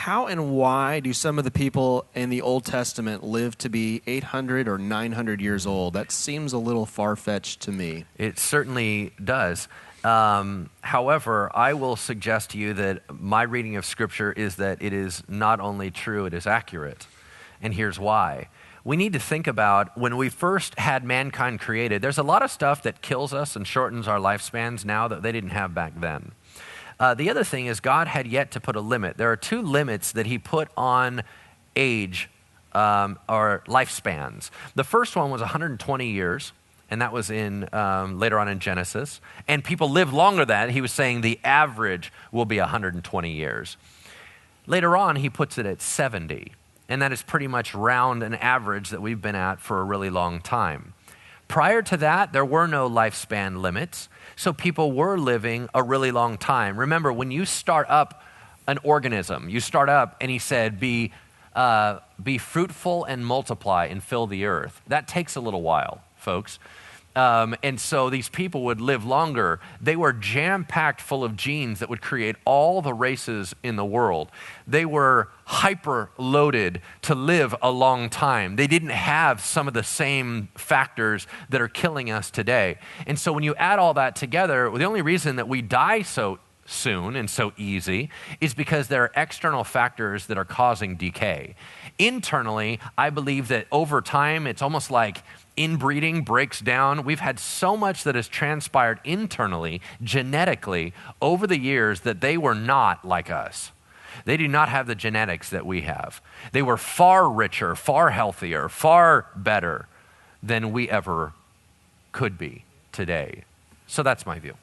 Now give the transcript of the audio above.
how and why do some of the people in the Old Testament live to be 800 or 900 years old? That seems a little far-fetched to me. It certainly does. However, I will suggest to you that my reading of Scripture is that it is not only true, it is accurate. And here's why. We need to think about when we first had mankind created, there's a lot of stuff that kills us and shortens our lifespans now that they didn't have back then. The other thing is God had yet to put a limit. There are two limits that he put on age or lifespans. The first one was 120 years. And that was in later on in Genesis. And people lived longer than that. He was saying the average will be 120 years. Later on, he puts it at 70. And that is pretty much round an average that we've been at for a really long time. Prior to that, there were no lifespan limits. So people were living a really long time. Remember, when you start up an organism, you start up and he said, be fruitful and multiply and fill the earth. That takes a little while, folks. And so these people would live longer. They were jam-packed full of genes that would create all the races in the world. They were hyper-loaded to live a long time. They didn't have some of the same factors that are killing us today. And so when you add all that together, the only reason that we die so soon and so easy is because there are external factors that are causing decay. Internally, I believe that over time, it's almost like inbreeding breaks down. We've had so much that has transpired internally, genetically, over the years that they were not like us. They do not have the genetics that we have. They were far richer, far healthier, far better than we ever could be today. So that's my view.